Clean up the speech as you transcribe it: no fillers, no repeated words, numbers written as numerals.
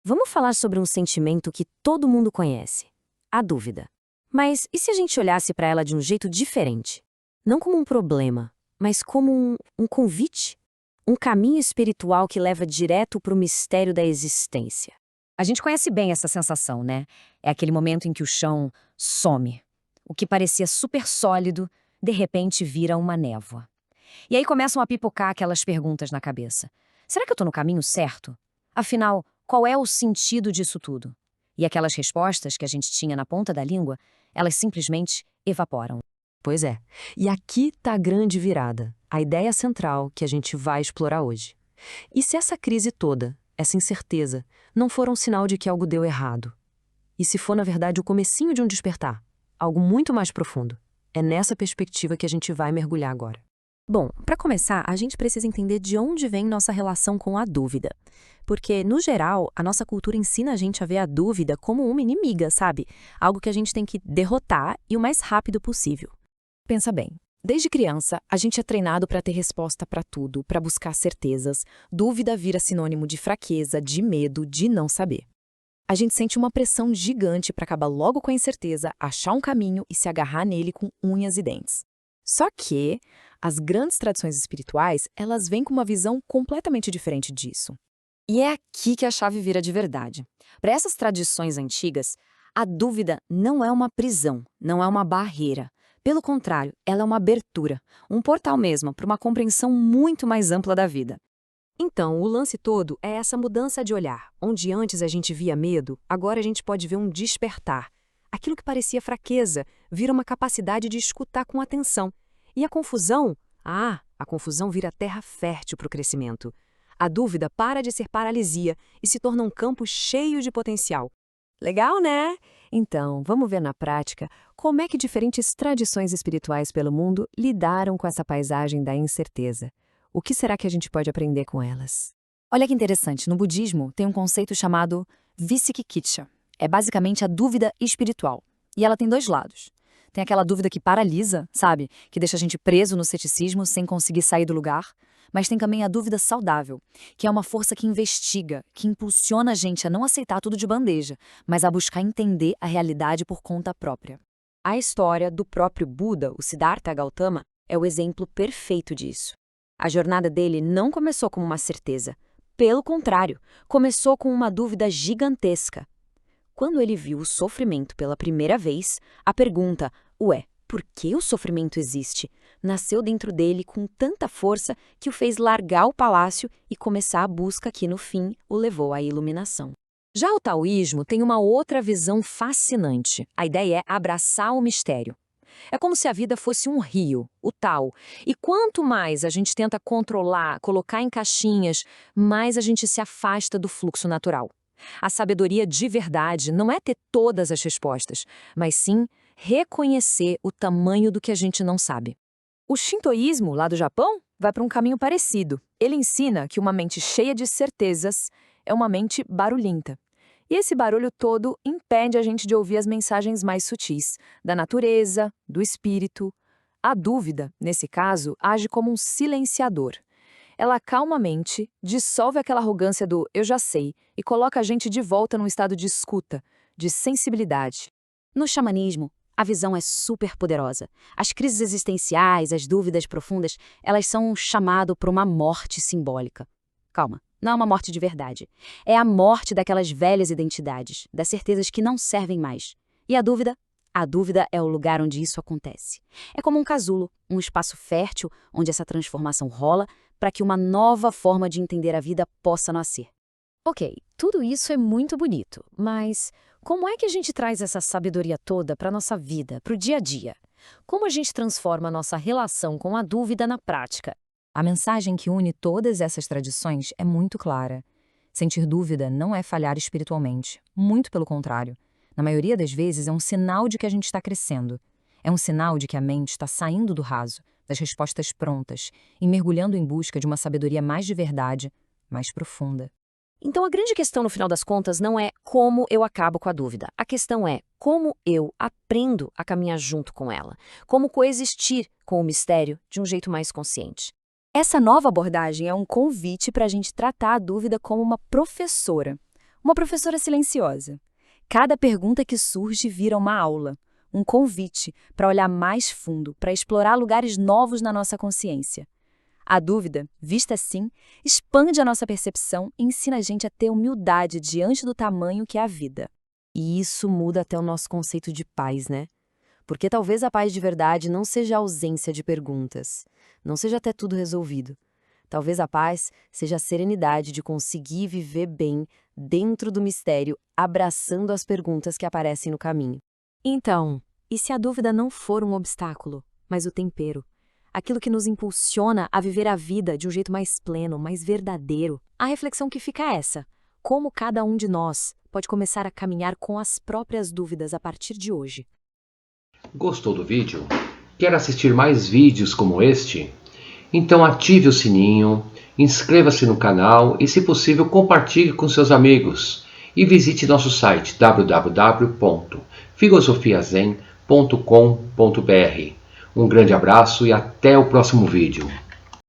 Vamos falar sobre um sentimento que todo mundo conhece: a dúvida. Mas e se a gente olhasse para ela de um jeito diferente? Não como um problema, mas como um convite? Um caminho espiritual que leva direto para o mistério da existência. A gente conhece bem essa sensação, né? É aquele momento em que o chão some. O que parecia super sólido, de repente vira uma névoa. E aí começam a pipocar aquelas perguntas na cabeça. Será que eu tô no caminho certo? Afinal, qual é o sentido disso tudo? E aquelas respostas que a gente tinha na ponta da língua, elas simplesmente evaporam. Pois é. E aqui está a grande virada, a ideia central que a gente vai explorar hoje. E se essa crise toda, essa incerteza, não for um sinal de que algo deu errado? E se for, na verdade, o comecinho de um despertar? Algo muito mais profundo. É nessa perspectiva que a gente vai mergulhar agora. Bom, para começar, a gente precisa entender de onde vem nossa relação com a dúvida. Porque, no geral, a nossa cultura ensina a gente a ver a dúvida como uma inimiga, sabe? Algo que a gente tem que derrotar e o mais rápido possível. Pensa bem. Desde criança, a gente é treinado para ter resposta para tudo, para buscar certezas. Dúvida vira sinônimo de fraqueza, de medo, de não saber. A gente sente uma pressão gigante para acabar logo com a incerteza, achar um caminho e se agarrar nele com unhas e dentes. Só que as grandes tradições espirituais, elas vêm com uma visão completamente diferente disso. E é aqui que a chave vira de verdade. Para essas tradições antigas, a dúvida não é uma prisão, não é uma barreira. Pelo contrário, ela é uma abertura, um portal mesmo para uma compreensão muito mais ampla da vida. Então, o lance todo é essa mudança de olhar. Onde antes a gente via medo, agora a gente pode ver um despertar. Aquilo que parecia fraqueza vira uma capacidade de escutar com atenção. E a confusão? A confusão vira terra fértil para o crescimento. A dúvida para de ser paralisia e se torna um campo cheio de potencial. Legal, né? Então, vamos ver na prática como é que diferentes tradições espirituais pelo mundo lidaram com essa paisagem da incerteza. O que será que a gente pode aprender com elas? Olha que interessante, no budismo tem um conceito chamado Vicikiccha. É basicamente a dúvida espiritual. E ela tem dois lados. Tem aquela dúvida que paralisa, sabe? Que deixa a gente preso no ceticismo sem conseguir sair do lugar. Mas tem também a dúvida saudável, que é uma força que investiga, que impulsiona a gente a não aceitar tudo de bandeja, mas a buscar entender a realidade por conta própria. A história do próprio Buda, o Siddhartha Gautama, é o exemplo perfeito disso. A jornada dele não começou como uma certeza. Pelo contrário, começou com uma dúvida gigantesca. Quando ele viu o sofrimento pela primeira vez, a pergunta, por que o sofrimento existe? Nasceu dentro dele com tanta força que o fez largar o palácio e começar a busca que, no fim, o levou à iluminação. Já o taoísmo tem uma outra visão fascinante. A ideia é abraçar o mistério. É como se a vida fosse um rio, o Tao. E quanto mais a gente tenta controlar, colocar em caixinhas, mais a gente se afasta do fluxo natural. A sabedoria de verdade não é ter todas as respostas, mas sim reconhecer o tamanho do que a gente não sabe. O shintoísmo, lá do Japão, vai para um caminho parecido. Ele ensina que uma mente cheia de certezas é uma mente barulhenta. E esse barulho todo impede a gente de ouvir as mensagens mais sutis, da natureza, do espírito. A dúvida, nesse caso, age como um silenciador. Ela acalma a mente, dissolve aquela arrogância do eu já sei e coloca a gente de volta num estado de escuta, de sensibilidade. No xamanismo, a visão é super poderosa. As crises existenciais, as dúvidas profundas, elas são um chamado para uma morte simbólica. Calma, não é uma morte de verdade. É a morte daquelas velhas identidades, das certezas que não servem mais. E a dúvida? A dúvida é o lugar onde isso acontece. É como um casulo, um espaço fértil onde essa transformação rola para que uma nova forma de entender a vida possa nascer. Ok, tudo isso é muito bonito, mas como é que a gente traz essa sabedoria toda para a nossa vida, para o dia a dia? Como a gente transforma a nossa relação com a dúvida na prática? A mensagem que une todas essas tradições é muito clara. Sentir dúvida não é falhar espiritualmente, muito pelo contrário. Na maioria das vezes é um sinal de que a gente está crescendo. É um sinal de que a mente está saindo do raso, das respostas prontas, e mergulhando em busca de uma sabedoria mais de verdade, mais profunda. Então a grande questão no final das contas não é como eu acabo com a dúvida. A questão é como eu aprendo a caminhar junto com ela, como coexistir com o mistério de um jeito mais consciente. Essa nova abordagem é um convite para a gente tratar a dúvida como uma professora. Uma professora silenciosa. Cada pergunta que surge vira uma aula, um convite para olhar mais fundo, para explorar lugares novos na nossa consciência. A dúvida, vista assim, expande a nossa percepção e ensina a gente a ter humildade diante do tamanho que é a vida. E isso muda até o nosso conceito de paz, né? Porque talvez a paz de verdade não seja a ausência de perguntas, não seja até tudo resolvido. Talvez a paz seja a serenidade de conseguir viver bem dentro do mistério, abraçando as perguntas que aparecem no caminho. Então, e se a dúvida não for um obstáculo, mas o tempero? Aquilo que nos impulsiona a viver a vida de um jeito mais pleno, mais verdadeiro? A reflexão que fica é essa: como cada um de nós pode começar a caminhar com as próprias dúvidas a partir de hoje? Gostou do vídeo? Quer assistir mais vídeos como este? Então ative o sininho, inscreva-se no canal e, se possível, compartilhe com seus amigos. E visite nosso site www.filosofiazen.com.br. Um grande abraço e até o próximo vídeo.